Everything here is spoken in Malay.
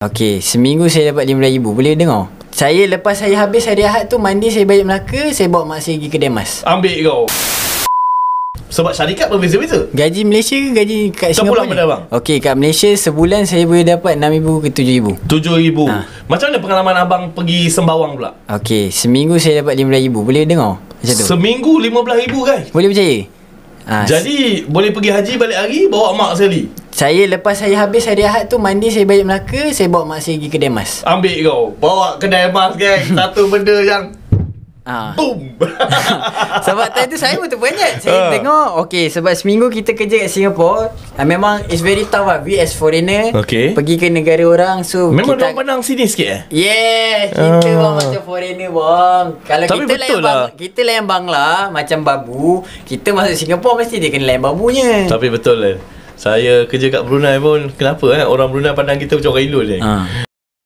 Okey, seminggu saya dapat RM15,000. Boleh dengar? Saya lepas saya habis hari Ahad tu, Monday saya balik Melaka, saya bawa mak saya pergi kedai emas. Ambil kau. Sebab syarikat berbeza-beza. Gaji Malaysia ke gaji kat Kau Singapura pulang pada abang? Okey, kat Malaysia sebulan saya boleh dapat RM6,000 ke RM7,000. RM7,000. Macam mana pengalaman abang pergi Sembawang pula? Okey, seminggu saya dapat RM15,000. Boleh dengar? Macam tu. Seminggu RM15,000 guys. Boleh percaya? Jadi boleh pergi haji balik hari, bawa mak sekali. Saya lepas saya habis hari Ahad tu, Monday saya balik Melaka, saya bawa mak saya pergi kedai emas. Ambil kau. Bawa kedai emas guys. Satu benda yang boom. Sebab time tu saya pun terperanjat. Saya tengok, okay, sebab seminggu kita kerja kat Singapore, memang it's very tough lah. We as foreigner, pergi ke negara orang, so memang kita orang pandang sini sikit yes, kita bang macam foreigner bang. Kalau tapi kita kita layan Bangla macam babu, kita masuk Singapore mesti dia kena layan babunya. Tapi betul lah, saya kerja kat Brunei pun, kenapa orang Brunei pandang kita macam orang Indo je.